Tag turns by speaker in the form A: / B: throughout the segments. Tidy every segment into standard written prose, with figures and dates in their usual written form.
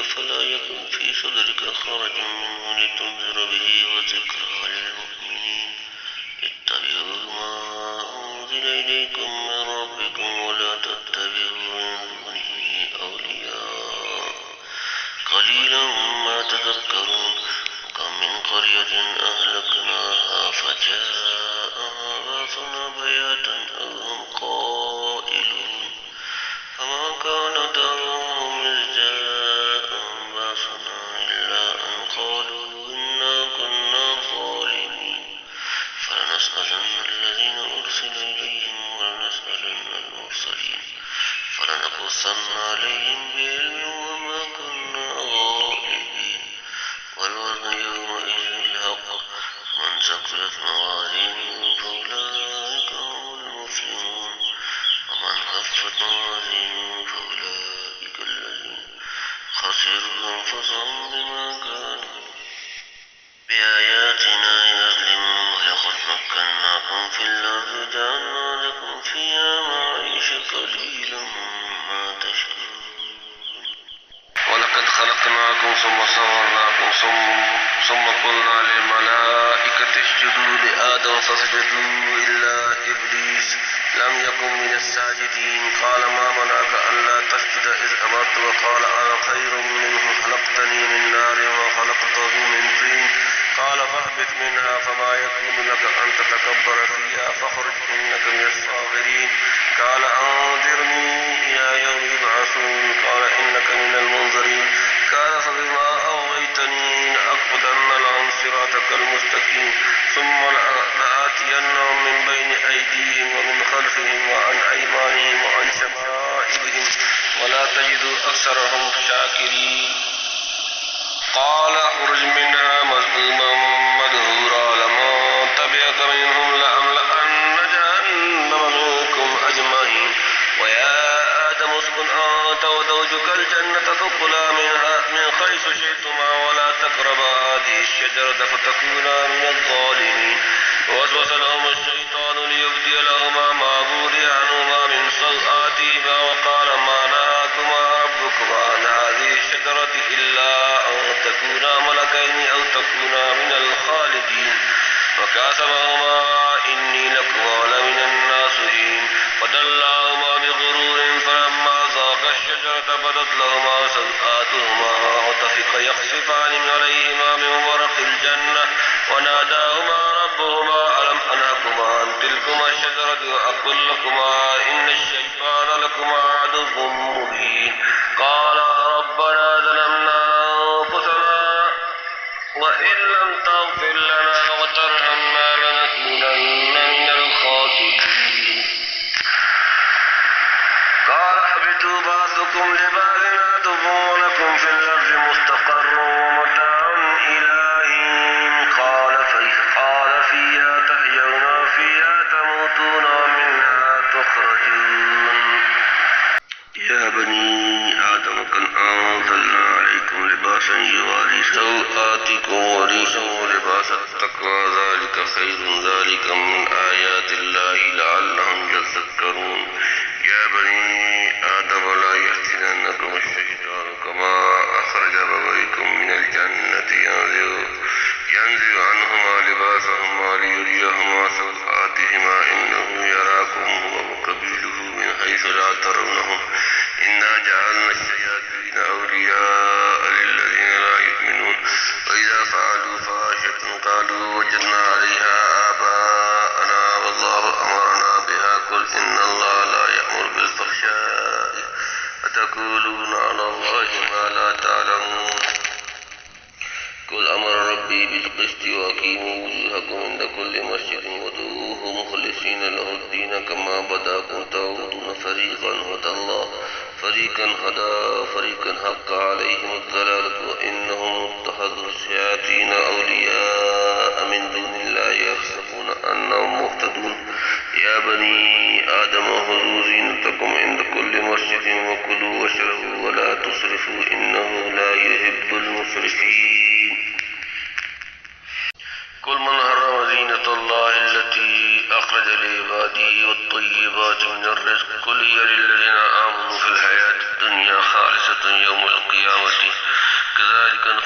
A: فلا يكن في صدرك حرج منه لتنذر به وذكرى للمؤمنين اتبعوا ما أنزل إليكم من ربكم ولا تتبعوا من دونه أولياء قليلا ما تذكرون كم من قرية أهلكناها فجاءها بأسنا بياتا أو هم قائلون فما كان دعواهم إذ جاءهم بأسنا إلا أن قالوا إنا كنا ظالمين فلنسألن الذين أرسل إليهم ولنسألن المرسلين فلنقصن عليهم بعلم وما كنا غائبين والوزن يومئذ الحق من ثقلت موازينه فأولئك هم المفلحون ومن خفت موازينه فأولئك الذين خسروا أنفسهم بما كانوا بآياتنا يظلمون ولقد مكناكم في الأرض جعلنا لكم فيها معيش قليلا ما تشكرون ولقد خلقناكم ثم صورناكم ثم قلنا للملائكة اسجدوا لآدم فسجدوا إلا إبليس لم يكن من الساجدين قال ما منعك ألا تسجد إذ أمرت وقال أنا خير منه خلقتني من نار وخلقته من طين قال فاهبط منها فما يكون لك أن تتكبر فيها فاخرج إنك من الصاغرين قال أنظرني إلى يوم يبعثون قال إنك من المنظرين قال فبما أغويتني لأقعدن لهم صراطك المستقيم ثم لآتينهم من بين أيديهم ومن خلفهم وعن أيمانهم وعن شمائلهم ولا تجد أكثرهم شاكرين قال اخرج منها مذءوما مدحورا لمن تبعك منهم لأملأن جهنم منكم أجمعين ويا آدم اسكن أنت وزوجك الجنة فكلا من حيث شئتما ولا تقربا هذه الشجرة فتكونا من الظالمين ووسوس لهما الشيطان ليبدي لهما ما بوري عنهما من سوآتهما وقال ما نهاكما ربكما عن هذه الشجرة إلا أن تكونا ملكين أو تكونا من الخالدين فكاسبهما إني لكما لمن الناصحين فدلاهما بغرور فلما ذاقا الشجرة بدت لهما سوآتهما وطفقا يخصفان عليهما من ورق الجنة وناداهما ربهما ألم أنهكما عن تلكما الشجرة وأقل لكما إن الشيطان لكما عدو مبين قال ربنا ظلمنا أنفسنا وإن لم تغفر لنا وترحمنا لنكونن من الخاسرين قال اهبطوا بعضكم لبعض عدو ولكم في الأرض مستقر ومتاع إلى حين قال فيها تحيون وفيها تموتون ومنها تخرجون يا بني آدم قد أنزلنا عليكم لباسا يواري سوآتكم وريشا ولباس التقوى ذلك خير ذلك من آيات الله لعلهم يذكرون يا بني آدم لا يفتننكم الشيطان كما أخرج أبويكم من الجنة ينزع عنهما لباسهما ليريهما سوآتهما إنه يراكم هو وقبيله من حيث لا ترونهم إنا جعلنا الشياطين أولياء للذين لا يؤمنون وإذا فعلوا فاحشة قالوا وجدنا عليها آباءنا والله أمرنا بها قل إن الله لا يأمر بالفحشاء أتقولون على الله ما لا تعلمون قل أمر ربي بالقسط وأقيموا وجوهكم عند كل مسجد وادعوه مخلصين له الدين كما بداكم تعودون فريقا هدى الله فريقا هدى فريقا حق عليهم الضلالة وإنهم اتخذوا الشياطين أولياء من دون الله يحسبون أنهم مهتدون يا بني آدم خذوا زينتكم عند كل مسجد وكلوا واشربوا ولا تسرفوا إنه لا يحب المسرفين قل من حرم زينة الله التي أخرج لعباده والطيبات من الرزق قل هي للذين آمنوا في الحياة الدنيا خالصة يوم القيامة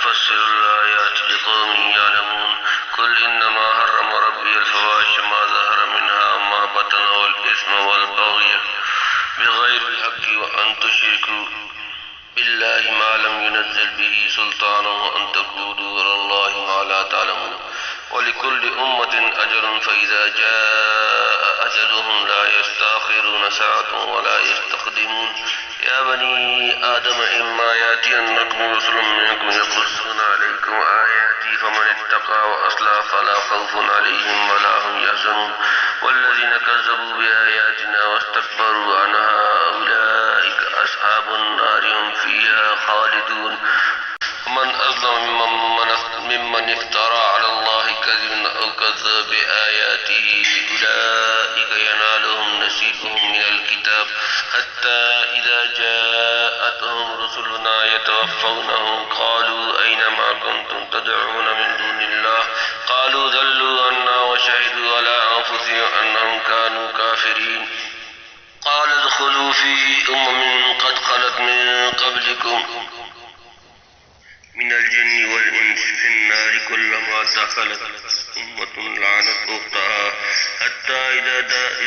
A: نفصل الآيات لقوم يعلمون قل إنما حرم ربي الفواحش ما ظهر منها وما بطن والإثم والبغي بغير الحق وأن تشركوا بالله ما لم ينزل به سلطانا وأن تقولوا على الله ما لا تعلمون ولكل أمة أجل فإذا جاء أجلهم لا يستأخرون ساعة ولا يستقدمون يا بني آدم إما يأتينكم رسل منكم يقصون عليكم آياتي فمن اتقى وأصلح فلا خوف عليهم ولا هم يحزنون والذين كذبوا بآياتنا واستكبروا عنها أولئك أصحاب النار هم فيها خالدون ومن أظلم ممن افترى على الله كذبا أو كذب بآياته أولئك ينالهم نصيبهم من الكتاب حتى إذا جاءتهم رسلنا يتوفونهم قالوا أين ما كنتم تدعون من دون الله قالوا ضلوا عنا وشهدوا على أنفسهم أنهم كانوا كافرين قال ادخلوا في قد خلت من قبلكم من الجن والإنس في النار كلما دخلت أمة لعنت أختها حتى إذا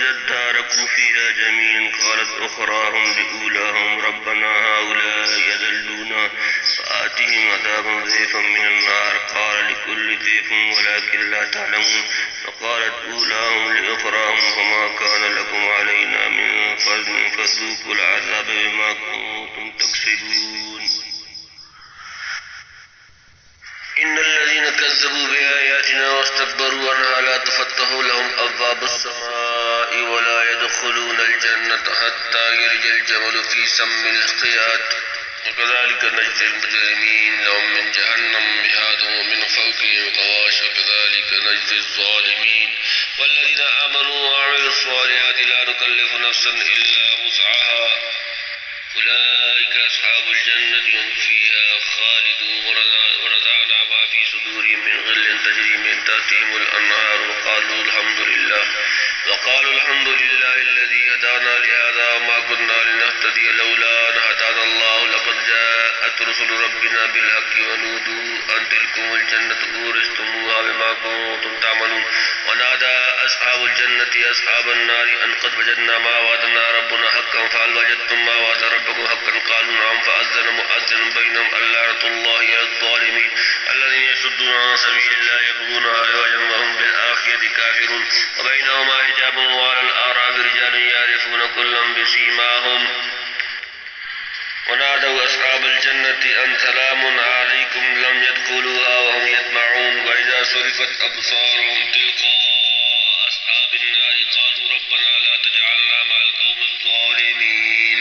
A: اداركوا فيها جميعا قالت أخراهم لأولاهم ربنا هؤلاء يذلونا فآتهم عذابا ضعفا من النار قال لكل ضعف ولكن لا تعلمون فقالت أولاهم لأخراهم فما كان لكم علينا من فضل فذوقوا العذاب بما كنتم تكسبون إن الذين كذبوا بآياتنا واستكبروا عنها لا تفتح لهم أبواب السماء ولا يدخلون الجنة حتى يلج الجمل في سم الخياط وكذلك نجزي المجرمين لهم من جهنم مهاد ومن فوقهم غواش وكذلك نجزي الظالمين والذين آمنوا وعملوا الصالحات لا نكلف نفسا إلا وسعها أولئك أصحاب الجنة هم فيها خالدون ونزعنا ما في صدورهم من غل تجري من تحتهم الأنهار وقالوا الحمد لله الذي هدانا لهذا وما كنا لنهتدي لولا أن هدانا الله لقد جاءت رسل ربنا بالحق ونودوا أن تلكم الجنة أورثتموها بما كنتم تعملون ونادى أصحاب الجنة أصحاب النار أن قد وجدنا ما وعدنا ربنا حقا فهل وجدتم ما وعد ربكم حقا قالوا نعم فأذن مؤذن بينهم اللعنة الله على الظالمين الذين يصدون عن سبيل الله يبغونها عوجا وهم بالآخرة كافرون وبينهما حجاب وعلى الأعراف رجال يعرفون كلا بسيماهم ونادوا أصحاب الجنة أن سلام عليكم لم يدخلوها وهم يطمعون وإذا صرفت أبصارهم تلقاء أصحاب النار قالوا ربنا لا تجعلنا مع القوم الظالمين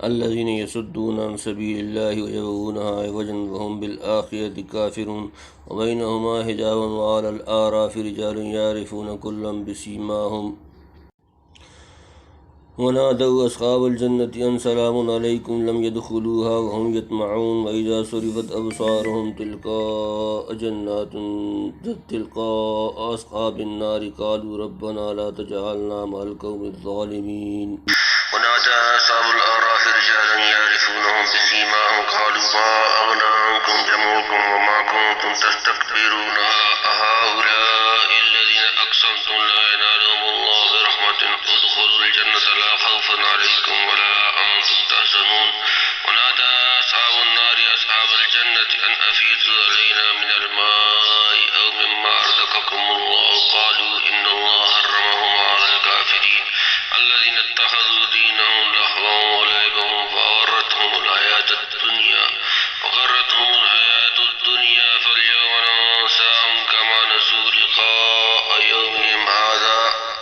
B: الذين يصدون عن سبيل الله ويبغونها عوجا وهم بالآخرة كافرون وبينهما حجاب وعلى الأعراف رجال يعرفون كلا بسيماهم ونادوا أصحاب الجنة أن سلام عليكم لم يدخلوها وهم يطمعون وإذا صرفت أبصارهم تلقاء أصحاب النار قالوا ربنا لا تجعلنا مع القوم الظالمين
A: ونادى أصحاب الأعراف رجالا يعرفونهم بسيماهم قالوا ما أغنى عنكم جمعكم وما كنتم تستكبرون أهؤلاء الذين أقسمتم لا ينالهم الله برحمة ادخلوا الجنة لا خوف عليكم ولا أنتم تحزنون ونادى أصحاب النار أصحاب الجنة أن أفيضوا علينا من الماء أو مما رزقكم الله قالوا إن الله حرمهما على الكافرين الذين اتخذوا دينهم لهوا ولعبا فغرتهم الحياة الدنيا فاليوم ننساهم كما نسوا لقاء يومهم هذا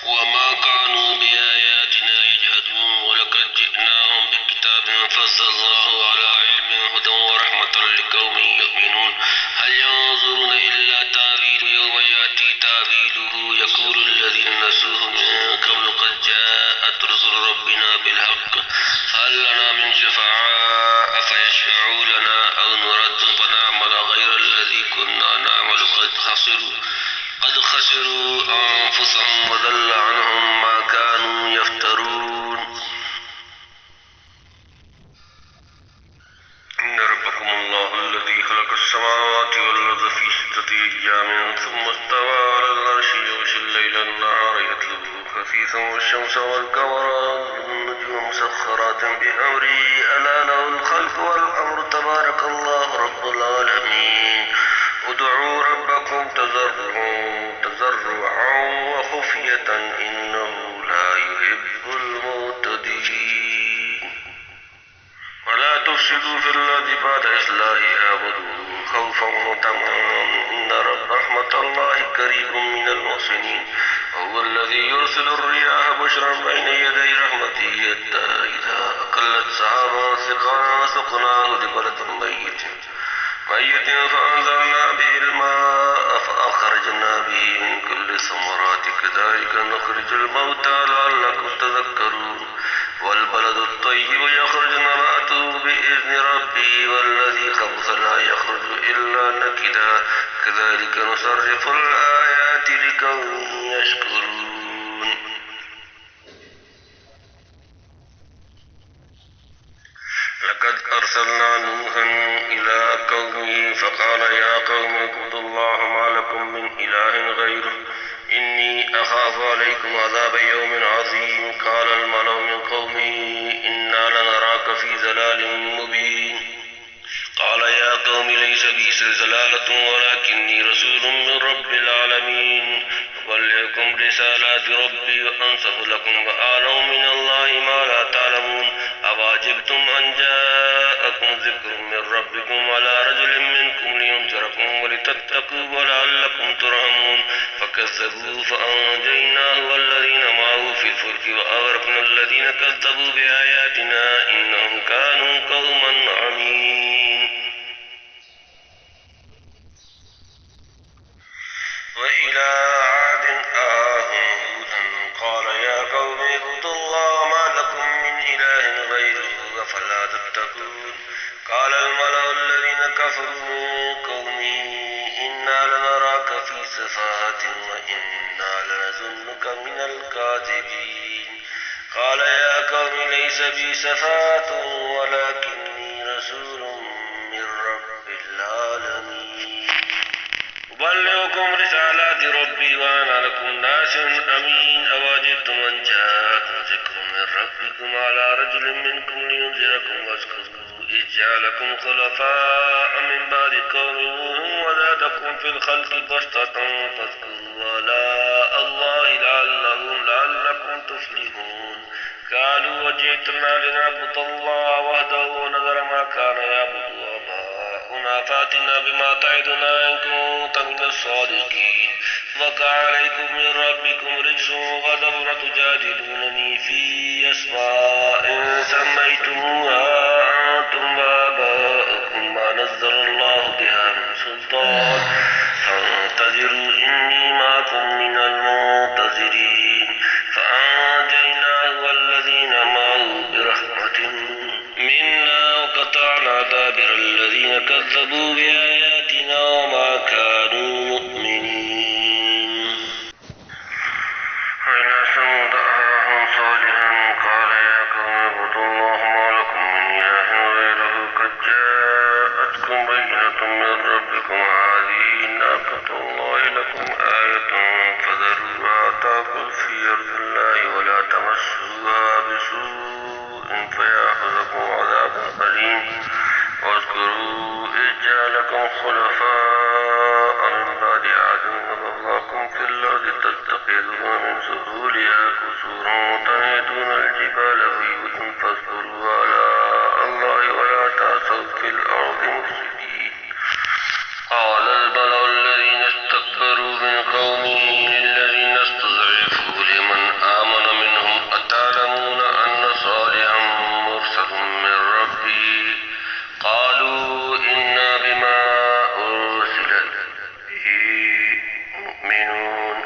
A: وما كانوا بآياتنا يجحدون ولقد جئناهم بكتاب فصلناه على علم هدى ورحمة لقوم يؤمنون هل ينظرون إلا تأويل يوم يأتي تأويله يقول الذين نسوه من قبل قد جاءت رسل ربنا بالحق فهل لنا من شفعاء فيشفعوا لنا أو نرد فنعمل غير الذي كنا نعمل قد خسروا أنفسهم وضل عنهم ما كانوا يفترون إن ربكم الله ثم الشمس والقمر والنجوم مسخرات بأمره ألا له الخلق والأمر تبارك الله رب العالمين ادعوا ربكم تضرعا وخفية إنه لا يحب المعتدين ولا تفسدوا في الأرض بعد إصلاحها وادعوه خوفا وطمعا إن رحمة الله قريب من المحسنين وهو الذي يرسل الرياح بشرا بين يدي رحمته حتى إذا أقلت سحابا ثقالا سقناه لبلد ميت فأنزلنا به الماء فأخرجنا به من كل الثمرات كذلك نخرج الموتى لعلكم تذكرون والبلد الطيب يخرج نباته بإذن ربه والذي خبث لا يخرج إلا نكدا كذلك نصرف الآيات لقوم يشكرون لقد أرسلنا نوحا إلى قومه فقال يا قوم اعبدوا الله ما لكم من إله غيره إني أخاف عليكم عذاب يوم عظيم قال الملأ من قومه إنا لنراك في ضلال مبين قال يا قوم ليس بي ضلالة ولكني رسول من رب العالمين أبلغكم رسالات ربي وأنصح لكم وأعلم من الله ما لا تعلمون أواجبتم أن جاءكم ذكر من ربكم على رجل منكم لينذركم ولتتقوا ولعلكم ترحمون فكذبوه فأنجيناه والذين معه في الفلك وأغرقنا الذين كذبوا بآياتنا إنهم كانوا قوما عمين وإلى عاد أخاهم هودا قال يا قوم اعبدوا الله ما لكم من إله غيره أفلا تتقون قال الملأ الذين كفروا من قومه إنا لنراك في سفاهة وإنا لنظنك من الكاذبين قال يا قوم ليس بي سفاهة ولكني رسول من رب العالمين أبلغكم رسالات ربي وأنا لكم ناصح أمين أوجدتم أن جاءكم ذكر من ربكم على رجل منكم لينذركم واذكروا إذ جعلكم خلفاء من بعد قوم نوح وزادكم في الخلق بسطة فاذكروا آلاء الله لعلكم تفلحون قالوا وجئتنا لنعبد الله وحده ونذر ما كان يعبد آباؤنا فأتنا بما تعدنا إن كنت من الصادقين وقع عليكم من ربكم رجس وغضب وتجادلونني في أسماء سميتموها أنتم وآباؤكم ما نزل الله بها من سلطان فانتظروا إني معكم من المنتظرين فأنجيناه والذين معه برحمة منا وقطعنا دابر الذين كذبوا بآياتنا وما كانوا مؤمنين وإلى ثمود أخاهم صالحا قال يا قوم اعبدوا الله ما لكم من إله غيره قد جاءتكم بينة من ربكم هذه ناقة الله لكم آية فذروها تأكل في أرض الله ولا تمسوها بسوء فيأخذكم عذاب أليم واذكروا إذ جعلكم خلفاء من بعد عاد وبغاكم في الأرض تتخذون من سهولها قصورا وتنحتون الجبال بيوتا فاذكروا آلاء الله ولا تعثوا في الأرض مفسدين قال الملأ الذين استكبروا من قومه للذين استضعفوا لمن آمن منهم أتعلمون أن صالحا مرسل من ربه قالوا إنا بما أرسل به مؤمنون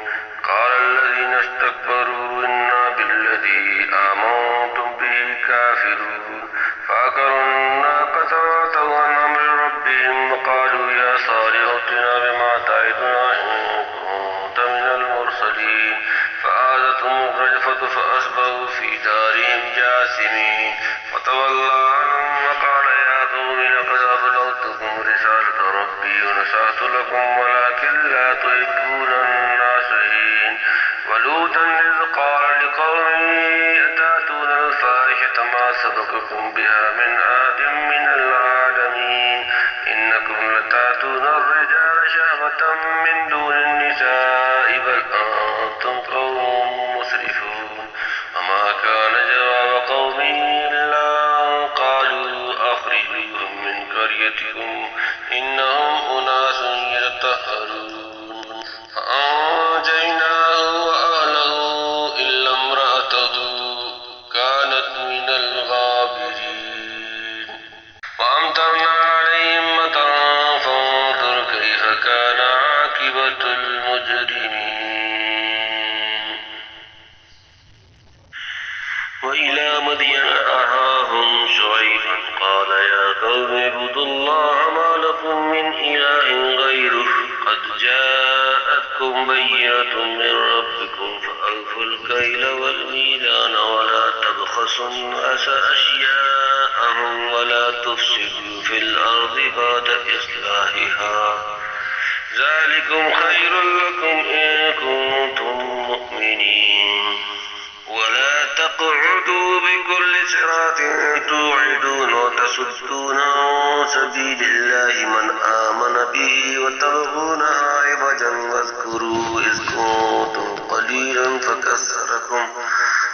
A: قال الذين استكبروا إنا بالذي آمنتم به كافرون فعقروا الناقة وعتوا عن أمر ربهم وقالوا يا صالح ائتنا بما تعدنا إن كنت من المرسلين فآذتهم الرجفة فأصبحوا في دارهم جاثمين فتولى عنهم وقال يا قوم لقد أبلغتكم رسالة ربي ونصحت لكم ولكن لا تحبون الناصحين ولوطا إذ قال قوم أتأتون الفاحشة ما سبقكم بها من أحد من العالمين إنكم لتأتون الرجال شهوة من دون النساء بل أنتم قوم مسرفون وما كان جواب قومه إلا أن قالوا أخرجوهم من قريتكم إنهم أناس يتطهرون فأنجيناه وأهله إلا امرأته كانت من الغابرين وأمطرنا عليهم مطرا فانظر كيف كان عاقبة المجرمين وإلى مدين أخاهم شعيبا قال يا قوم اعبدوا الله ما لكم من إله غيره قد جاءتكم بينة من ربكم فأوفوا الكيل والميزان ولا تبخسوا الناس أشياءهم ولا تفسدوا في الأرض بعد إصلاحها ذلكم خير لكم إن كنتم مؤمنين ولا تقعدوا بكل صراط توعدون وتصدون عن سبيل الله من آمن به وتبغونها عوجا واذكروا إذ كنتم قليلا فكثركم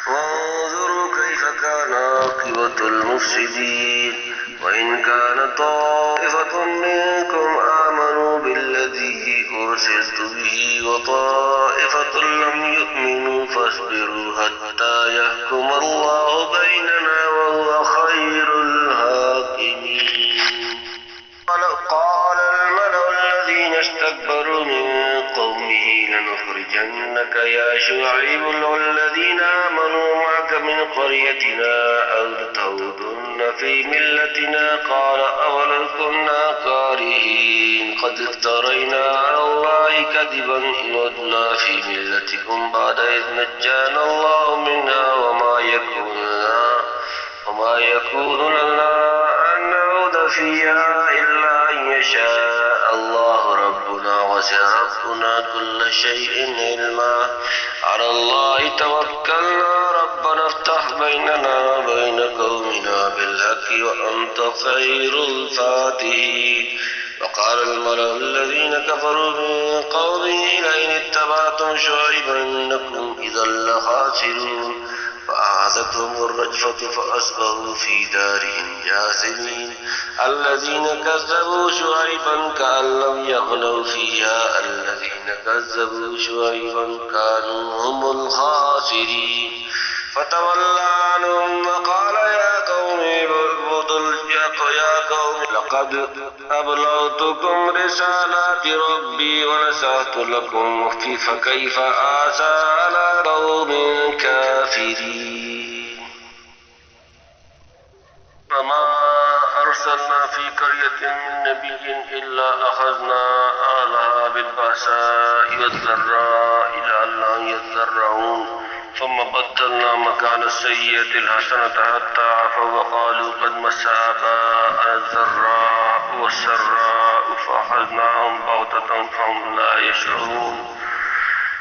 A: وانظروا كيف كان عاقبة المفسدين وإن كان طائفة منكم آمنوا بالذي أرسلت به وطائفة لم يؤمنوا فاصبروا حتى يحكم الله بيننا وهو خير الحاكمين قال الملأ الذين استكبروا من قومه لنخرجنك يا شعيب والذين آمنوا معك من قريتنا أو لتعودن في ملتنا قال أولو كنا كارهين قد افترينا على الله كذبا إن عدنا في ملتكم بعد إذ نجانا الله منها وما يكون لنا أن نعود فيها إلا أن يشاء الله ربنا وسع ربنا كل شيء علما على الله توكلنا ربنا افتح بيننا وبين قومنا بالحق وأنت خير الفاتحين وقال الملأ الذين كفروا من قومه لئن اتبعتم شعيبا إنكم إذا لخاسرون فأخذتهم الرجفة فأصبحوا في دارهم جاثمين الذين كذبوا شعيبا كأن لم يغنوا فيها الذين كذبوا شعيبا كانوا هم الخاسرين فتولى عنهم وقال يا قوم لقد أبلغتكم رسالات ربي ونصحت لكم فكيف آسى على قوم كافرين وما أرسلنا في قرية من نبي إلا أخذنا أهلها بالبأساء والضراء لعلهم يضرعون ثم بدلنا مكان السيئة الحسنة حتى عفوا وقالوا قد مس آباءنا الضراء والسراء فأخذناهم بغتة فهم لا يشعرون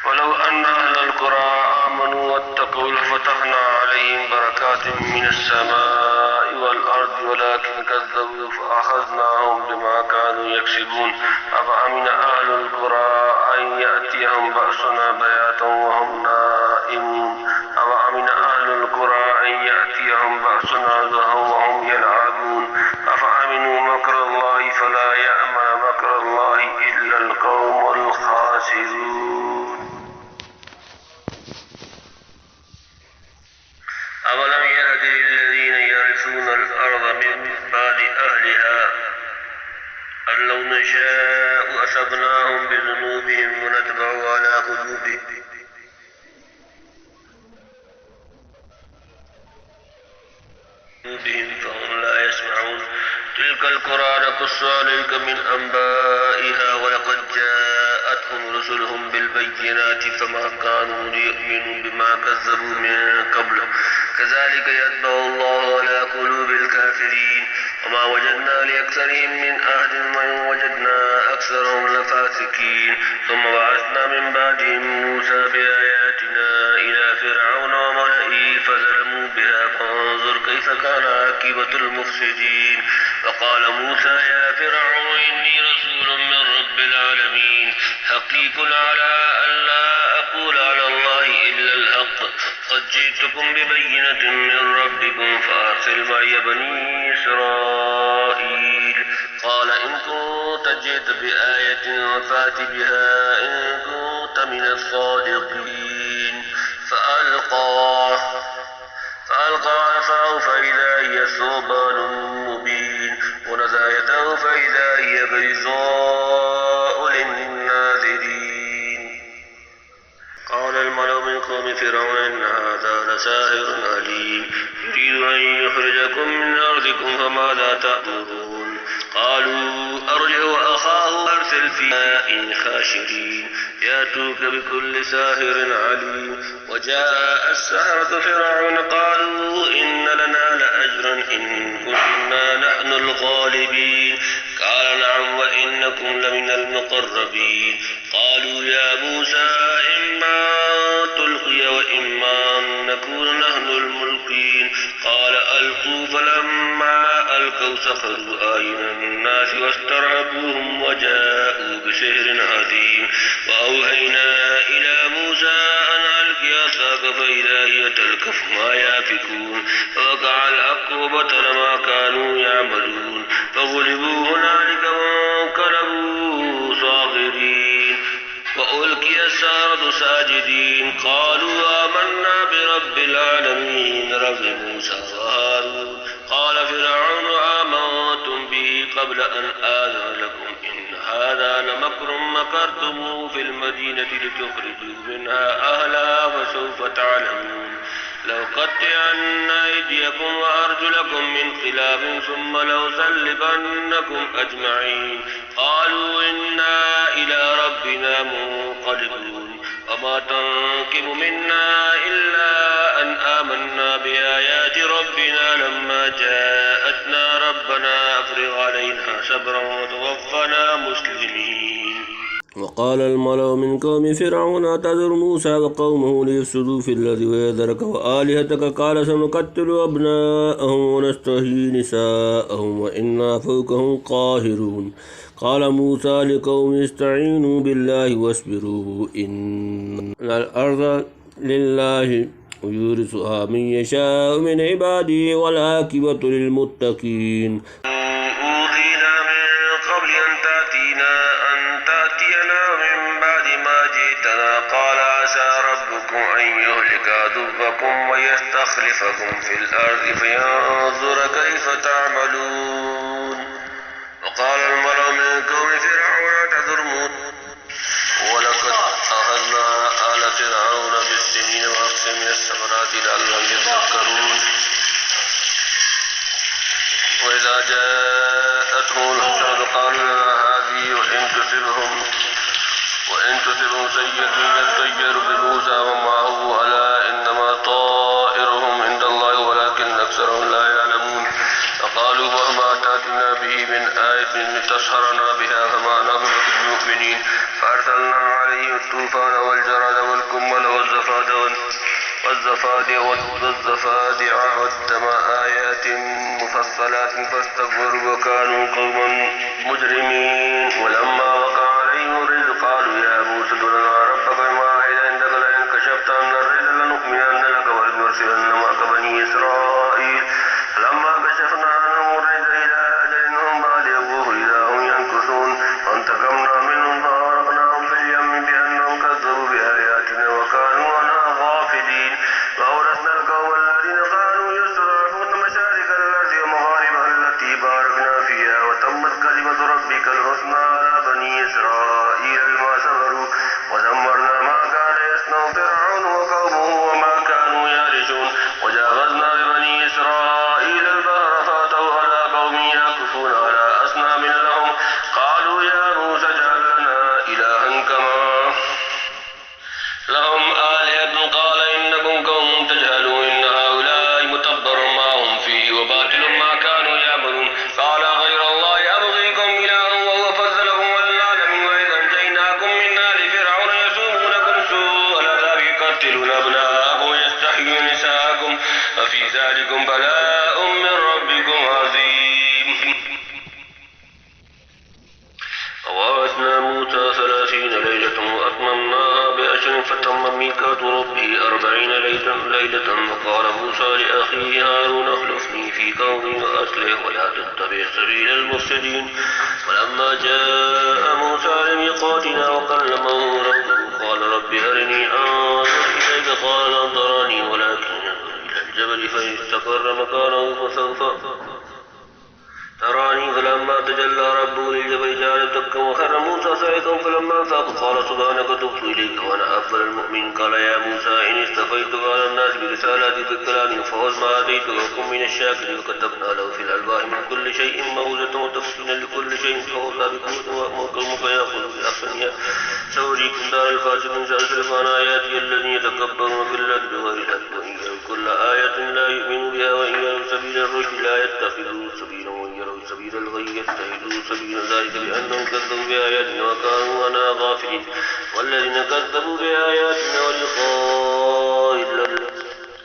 A: ولو أن أهل القرى آمنوا واتقوا لفتحنا عليهم بركات من السماء والأرض ولكن كذبوا فأخذناهم بما كانوا يكسبون أفأمن أهل القرى أن يأتيهم بأسنا بياتا وهم نائمون أفأمن أهل القرى أن يأتيهم بأسنا ضحى وهم يلعبون أفأمنوا مكر الله فلا يأمن مكر الله إلا القوم الخاسرون أولم يهد للذين يرثون الأرض من بعد أهلها أن لو نشاء أصبناهم بذنوبهم ونتبع على قلوبهم فهم لا يسمعون تلك القرى نقص عليك من أنبائها ولقد جاءتهم رسلهم بالبينات فما كانوا ليؤمنوا بما كذبوا من قبل كذلك يطبع الله على قلوب الكافرين وما وجدنا لأكثرهم من أحد وإن وجدنا أكثرهم لفاسقين ثم بعثنا من بعدهم موسى بآياتنا إلى فرعون فانظر كيف كان عاقبة المفسدين. وقال موسى يا فرعون إني رسول من رب العالمين حقيق على أن لا أقول على الله إلا الحق قد جئتكم ببينة من ربكم فأرسل معي بني إسرائيل. قال إن كنت جئت بآية فأت بها إن كنت من الصادقين. فألقى عصاه فإذا هي ثعبان مبين ونزع يده فإذا هي بيضاء للناظرين. قال الملأ من قوم فرعون إن هذا لساحر عليم يريد أن يخرجكم من أرضكم فماذا تأمرون. قالوا أرجع وأخاه وأرسل في ماء خاشرين يأتوك بكل ساحر عليم. وجاء السحرة فرعون قالوا إن لنا لأجرا إن كنا نحن الغالبين. قال نعم وإنكم لمن المقربين. قالوا يا موسى إما تلقي وإما أن نكون نحن الملقين. قال ألقوا فلما ألقوا سحروا أعين الناس واسترهبوهم وجاءوا بسحر عظيم. وأوحينا إلى موسى أن ألق عصاك فإذا هي تلقف ما يأفكون. فوقع الحق وبطل ما كانوا يعملون فغلبوا هنالك وانقلبوا صاغرين. وألقي السحرة ساجدين قالوا آمنا برب العالمين رب موسى وهارون. قال فرعون آمنتم به قبل أن آذن لكم إن هذا لمكر مكرتموه في المدينة لتخرجوا منها أهلها فسوف تعلمون. لأقطعن أيديكم وأرجلكم من خلاف ثم لأصلبنكم أجمعين. قالوا إنا إلى ربنا منقلبون. وما تنقم منا إلا أن آمنا بآيات ربنا لما جاءتنا ربنا أفرغ علينا صبرا وتوفنا مسلمين.
B: وقال الملأ من قوم فرعون أتذر موسى وقومه ليفسدوا في الأرض ويذرك وآلهتك قال سنقتل أبناءهم ونستحيي نساءهم وإنا فوقهم قاهرون. قال موسى لقوم استعينوا بالله واصبروا إن الأرض لله يورثها من يشاء من عباده والعاقبة للمتقين.
A: أوذينا من قبل أن تأتينا من بعد ما جئتنا قال عسى ربكم أن يهلك عدوكم ويستخلفكم في الأرض فينظر كيف تعملون. وقال الملأ من قوم فرعون أتذر موسى ولقد أخذنا آل فرعون بالسنين ونقص من الثمرات لعلهم يذكرون. وإذا جاءتهم الحسنة قالوا لنا هذه وإن تصبهم سيئة يطيروا بموسى ومعه ألا إنما طائرهم عند الله ولكن أكثرهم لا يعلمون. فقالوا وما تأتنا به من آية لتسحرنا بها فما نحن بمؤمنين. فأرسلنا عليهم الطوفان والجراد والكمل والضفادع والدم آيات مفصلات فاستكبروا وكانوا قوما مجرمين. ولما وقع عليهم الرجز قالوا يا موسى ادع لنا ربك بما عهد عندك لئن كشفت عنا الرجز لنؤمنن لك ولنرسلن معك بني إسرائيل. فلما كشفنا عنهم الرجز إلى أجل هم بالغوه إذا هم ينكثون فانتقمنا منهم فأغرقناهم في اليم بأنهم كذبوا بآياتنا وكانوا عنها غافلين. وأورثنا القوم الذين كانوا يستضعفون مشارق الأرض ومغاربها التي باركنا فيها وتمت كلمة ربك الحسنى على بني إسرائيل بما صبروا ودمرنا ما كان يصنع فرعون وقومه وما كانوا يعرشون. وجاوزنا ببني إسرائيل البحر فأتوا على قوم يعكفون على أصنام لهم قالوا يا موسى اجعل لنا إلها كما لهم آلهة قال إنكم قوم تجهلون إن هؤلاء متبر ما هم فيه وباطل ما كانوا يعملون. قال غير الله أبغيكم إلها وهو فضلكم على العالمين وإذا
B: ذلكم بلاء من ربكم عظيم. ووعدنا موسى 30 ليلة وأتممناها ب10 فتم ميقات ربه 40 ليلة. وقال موسى لأخيه هارون اخلفني في قومي وأصلح ولا تتبع سبيل المفسدين. ولما جاء موسى لميقاتنا وكلمه ربه قال رب أرني أنظر إليك قال لن تراني ولكن انظر إلى الجبل فإن استقر مكانه فسوف تراني. فلما تجلى ربه للجبل جعل دكا وخر موسى صعقا فلما أفاق قال سبحانك تبت إليك وأنا أفضل المؤمنين. قال يا موسى إن استفيتك على الناس برسالاتي بكلامي فخذ ما آتيتك وكن من الشاكرين. وكتبنا له في الألواح من كل شيء موعظة وتفصيلا لكل شيء فخذها بقوة وأمركم فيأخذ بأحسنها سأريكم دار الفاسقين. سأصرف عن آياتي الذين يتكبرون في الأرض بغير الحق وإن يروا كل آية لا يؤمنوا بها وإن يروا سبيل الرشد لا يتخذوه سبيلا وإن يروا سبيل الغي يتخذوه سبيلا ذلك بأنهم كذبوا بآياتنا وكانوا عنها غافلين. والذين كذبوا بآياتنا ولقاء الله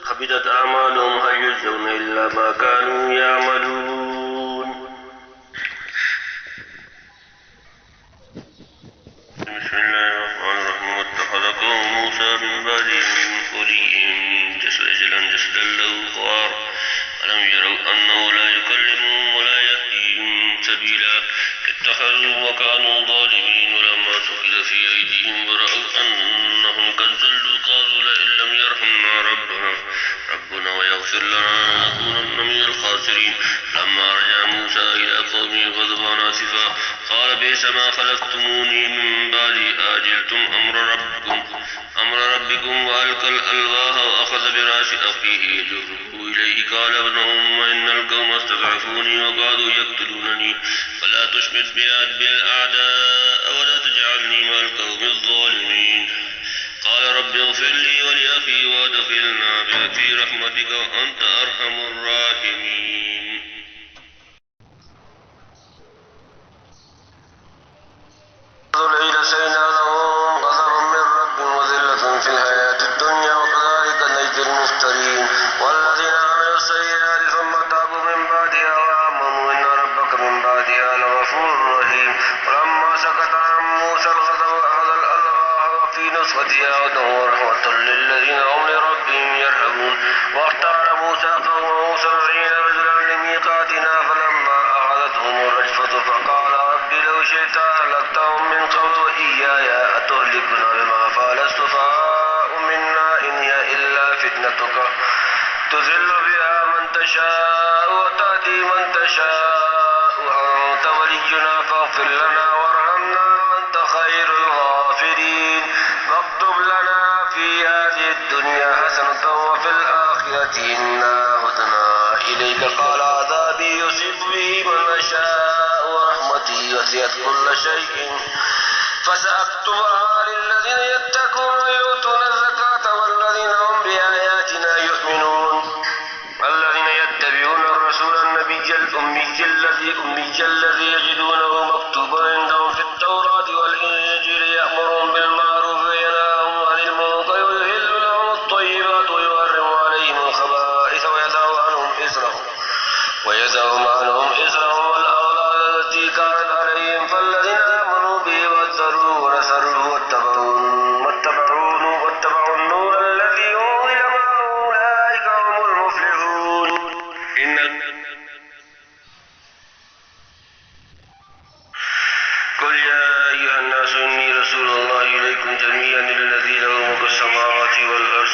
B: حبطت أعمالهم هل يجزون إلا ما كانوا يعملون. بسم الله الرحمن الرحيم. واتخذ قوم موسى من بعده من حليهم جسدا له خوار ألم يروا أنه لا يكلمهم ولا يهديهم سبيلا اتخذوا وكانوا ظالمين. ولما سقط في أيديهم ورأوا أنهم قد ضلوا قالوا لئن لم يرحمنا ربنا ويغفر لنا لنكونن من الخاسرين. لما رجع موسى إلى قومه غضبان آسفا قال بئس ما خلقتموني من بعدي أعجلتم أمر ربكم وألقى الألواح وأخذ برأس أخيه يجره إليه قال ابن أم إن القوم استضعفوني وقالوا يقتلونني فلا تشمت بي الأعداء ولا تجعلني مع القوم الظالمين. قال رب اغفر لي ولأخي وادخلنا في رحمتك وأنت أرحم الراحمين. ليلتين لهم غضب من رب وذلة في الحياة الدنيا وكذلك نجزي المفترين. والذين عملوا السيئات ثم تابوا من بعدها وآمنوا إن ربك من بعدها لغفور رحيم. ولما سكت عن موسى الغضب أخذ الألواح وفي نسختها هدى ورحمة للذين هم لربهم يرهبون. واختار موسى قومه 70 رجلا لميقاتنا فلما أخذتهم الرجفة فقال رب لو شئت أهلكتهم من قبل وإياي أتهلكنا بما فعل السفهاء منا إن هي إلا فتنتك تذل بها من تشاء وتهدي من تشاء أنت ولينا فاغفر لنا وارحمنا وأنت خير الغافرين. واكتب لنا في هذه الدنيا حسنة وفي الآخرة إنا هدنا إليك. قال عذابي يصيب به من أشاء ورحمتي وسعت كل شيء فسأكتبها للذين يتقون ويؤتون الزكاة والذين هم بآياتنا يؤمنون. الذين يتبعون الرسول النبي الأمي الذي يجدونه مكتوبا عندهم في التوراة والإنجيل يأمرهم بالمعروف وينهاهم عن المنكر ويحل لهم الطيبات ويحرم عليهم الخبائث ويدعهم عنهم إسرهم والأغلال التي كانت عليهم. فالذين آمنوا به واتبعوه ونصروه واتبعوا النور الذي أنزل معه أولئك هم المفلحون. قل يا أيها الناس إني رسول الله إليكم جميعا الذي له ملك السماوات والأرض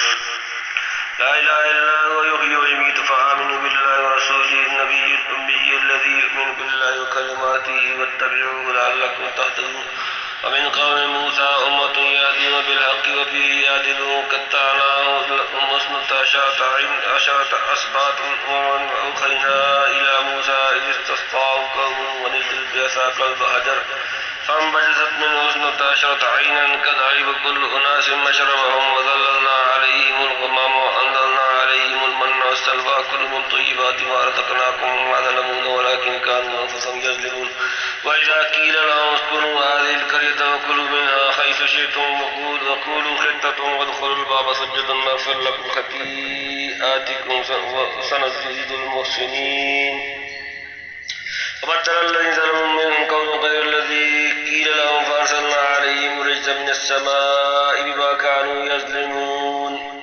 B: لا إله إلا هو يحيي ويميت فآمنوا بالله ورسوله النبي الأمي الذي يؤمن بالله وكلماته واتبعوه لعلكم تهتدون. ومن قوم موسى أمة يهدون بالحق وبه يعدلون قطعناه لهم 12 أسباط وأوحينا إلى موسى إذ استصقاه قومه ونزل بعصاك الحجر فانبجست منه 12 عينا قد علم كل أناس مشربهم وظللنا عليهم الغمام وأنزلنا عليهم المن والسلوى كلوا من طيبات ما رزقناكم وما ظلمونا ولكن كانوا أنفسهم يظلمون.
A: وإذا قيل لهم اسكنوا هذه القرية وكلوا منها حيث شئتم وقولوا حطة وادخلوا الباب سجدا نغفر لكم خطيئاتكم وسنزيد المحسنين فبدل الذين ظلموا منهم قولا غير الذي قيل لهم فأرسلنا عليهم رجزا من السماء بما كانوا يظلمون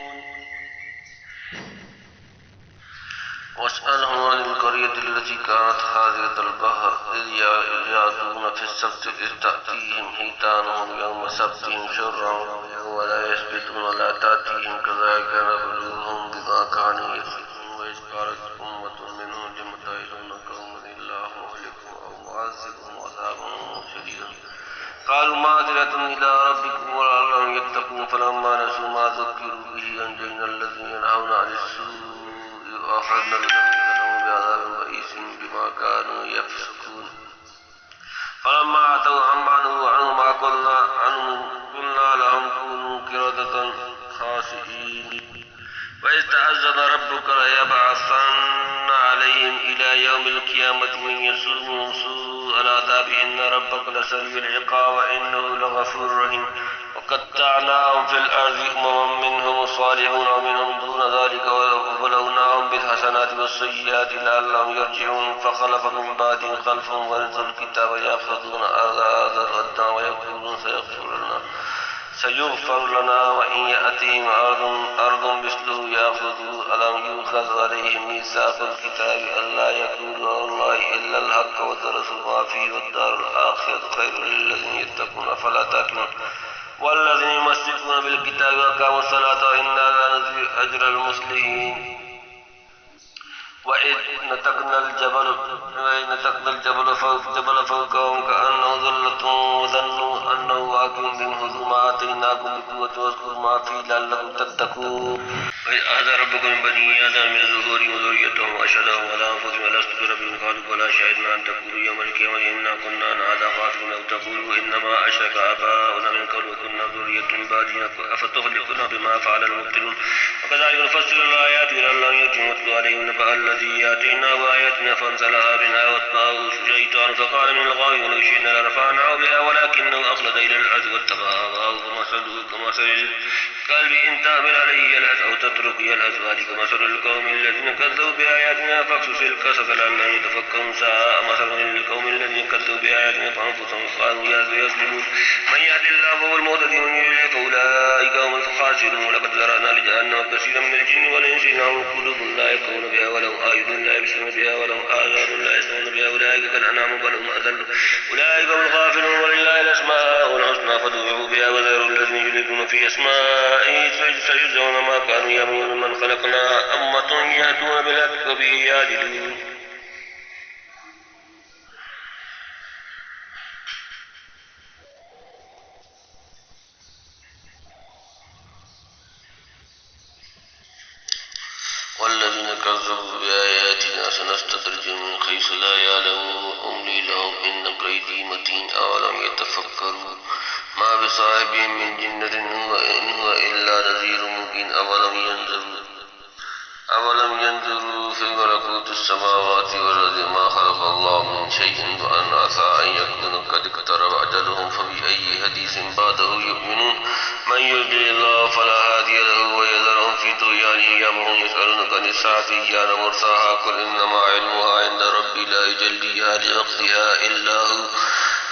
A: واسألهم عن القرية التي كانت حاضرة البحر إذ يعدون في السبت إذ تأتيهم حيتانهم يوم سبتهم شرا ويوم لا يسبتون لا تأتيهم كذلك نبلوهم بما كانوا يفسقون وإذ قالت أمة منهم لم تعظون قوما الله مهلكهم أو معذبهم عذابا شديدا قالوا معذرة إلى ربكم ولعلهم يتقون فلما نسوا ما ذكروا به أنجينا الذين ينهون عن السوء وأخذنا الذين ظلموا بعذاب بئيس بما كانوا يفسقون فلما عتوا عما نهوا عنه ما قلنا لهم كونوا قردة خاسئين وإذ تأذن ربك ليبعثن عليهم إلى يوم القيامة من يسومهم سوء العذاب إن ربك لسريع العقاب وإنه لغفور رحيم وقطعناهم في الأرض أمما منهم الصالحون ومنهم دون ذلك وبلوناهم بالحسنات والسيئات لعلهم يرجعون فخلف من بعدهم خلف ورثوا الكتاب يأخذون هذا الأدنى ويقولون سيغفر لنا وإن يأتيهم أرض مثله يأخذوا ألم يؤخذ عليهم ميثاق الكتاب ألا يقولوا على الله إلا الحق ودرسوا ما فيه والدار الآخرة خير للذين يتقون أفلا تعقلون والذين يمسكون بالكتاب وأقاموا الصلاة وإنا لا نضيع أجر المصلحين وإذ نتقنا الجبل فوقهم كأنه ظلة وظنوا أنه واقع بهم خذوا ما آتيناكم بقوة واذكروا ما فيه لعلكم تتقون وإذ أخذ ربكم من بني آدم من ظهورهم وذريتهم وأشهدهم على أنفسهم ألست بربكم قالوا بلى شهدنا أن تقولوا يوم القيامة إنا كنا عن هذا غافلين أو تقولوا إنما أشرك آباؤنا من قبل وكنا ذرية من بعدهم أفتهلكنا بما فعل المبطلون وكذلك نفسر الآيات لعلهم يرجعون واتل عليهم نبأ الذي آتيناه آياتنا فانسلخ منها واتبعه الشيطان فقال من الغاوين ولو شئنا لرفعناه بها ولكنه أخلد إلى الأرض واتبع هواه فمثله كمثل الكلب إن تحمل عليه يلهث أو تترك يلهث ذلك مثل القوم الذين كذبوا بآياتنا فاقصص القصص لعلهم يتفكرون ساء مثل القوم الذين كذبوا بآياتنا فأنفسهم كانوا يظلمون من يهد الله فهو المهتدي ومن يضلل فأولئك هم الخاسرون ولقد ذرأنا لجهنم كثيرا من الجن والإنس لهم قلوب لا يفقهون بها ولهم أعين لا يبصرون بها ولهم آذان لا يسمعون بها أولئك كالأنعام بل هم أضل أولئك هم الغافلون ولله الأسماء الحسنى فادعوه بها وذروا الذين يلحدون في أسمائه سيجزون ما كانوا يعملون من خلقنا أمة يهدون بالحق وبه يعدلون والذين كذبوا بآياتنا سنستدرجهم من حيث لا يعلمون وأملي لهم إن كيدي متين أولم يتفكروا ما بصاحبهم من جنة إن هو إلا نذير مبين أولم ينظروا في ملكوت السماوات والأرض ما خلق الله من شيء وأن عسى أن يكون قد اقترب أجلهم فبأي حديث بعده يؤمنون من يضلل الله فلا هادي له ويذرهم في طغيانهم يعمهون يسألونك عن الساعة أيان مرساها قل إنما علمها عند ربي لا يجليها لوقتها إلا هو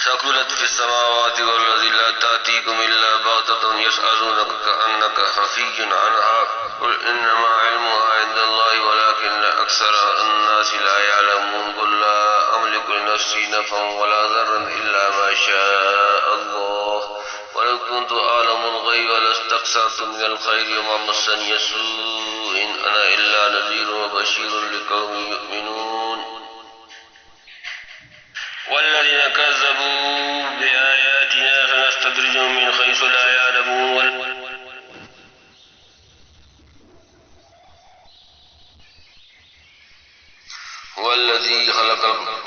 A: ثقلت في السماوات والأرض لا تأتيكم إلا بغتة يسألونك كأنك حفي عنها قل إنما علمها عند الله ولكن أكثر الناس لا يعلمون قل لا أملك لنفسي نفعا ولا ضرا إلا ما شاء الله ولو كنت أعلم الغيب لاستكثرت من الخير وما مسني السوء إن أنا إلا نذير وبشير لقوم يؤمنون والذين كذبوا بآياتنا سنستدرجهم من حيث لا يعلمون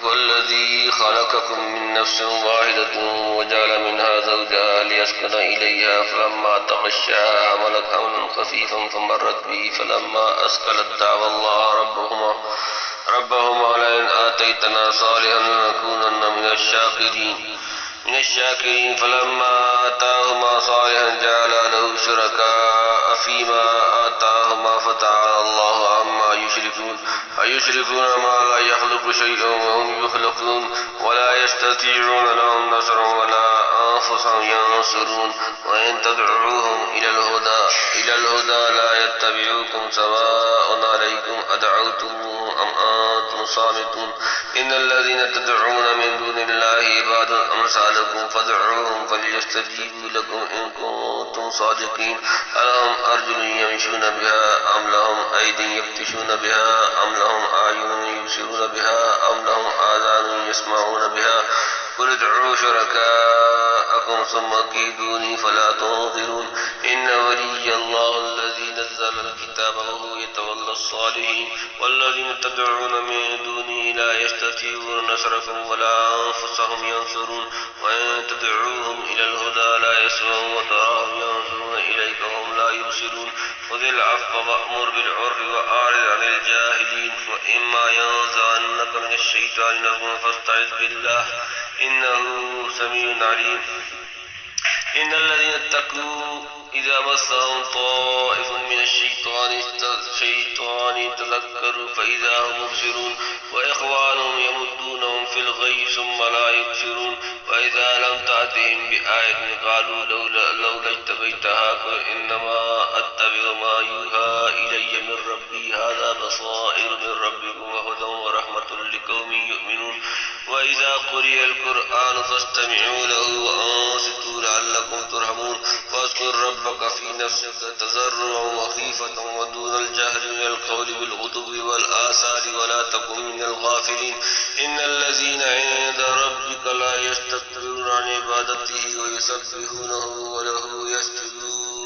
A: والذي خلقكم من نفس واحدة وجعل منها زوجها ليسكن إليها فلما تغشاها حملت حملا خفيفا فمرت به فلما أثقلت دعوا الله ربهما لئن آتينا آتيتنا صالحا لنكونن من الشاكرين فلما آتاهما صالحا جعل له شركاء فيما آتاهما فتعالى الله عما يشركون أيشركون ما لا يخلق شيئا وهم يخلقون ولا يستطيعون لهم نصرا ولا أنفسهم ينصرون وإن تدعوهم إلى الهدى لا يتبعوكم سواء عليكم أدعوتموهم أم أنتم صامتون إن الذين تدعون من دون الله عباد أمثالكم فادعوهم فليستجيبوا لكم إن كنتم صادقين ألهم أرجل يمشون بها أم لهم أيد يبطشون بها أم لهم أعين يبصرون بها أم لهم آذان يسمعون بها قل ادعوا شركاءكم ثم كيدوني فلا تنظرون إن ولي الله الذي نزل الكتاب وهو يتولى الصالحين والذين تدعون من دونه لا يستطيعون نصركم ولا أنفسهم ينصرون وإن تدعوهم إلى الهدى لا يسمعون وتراهم ينظرون إليك وهم لا يبصرون خذ العفو وأمر بالعرف وأعرض عن الجاهلين وإما ينزغنك من الشيطان نزغ فاستعذ بالله إنه سميع عليم إن الذين اتقوا إذا مسهم طائف من الشيطان تذكروا فإذا هم مبصرون وإخوانهم يمدونهم في الغي ثم لا يبصرون وإذا لم تأتهم بآية قالوا لولا اجتبيتها قل إنما أتبع ما يوحى إلي من ربي هذا بصائر من ربكم وهدى ورحمة لقوم يؤمنون وإذا قرئ القرآن فاستمعوا له وأنصتوا لعلكم ترحمون واذكر ربك في نفسك تضرعا وخيفة ودون الجهر من القول بالغدو والآصال ولا تكن من الغافلين إن الذين عند ربك لا يستكبرون عن عبادته ويسبحونه وله يسجدون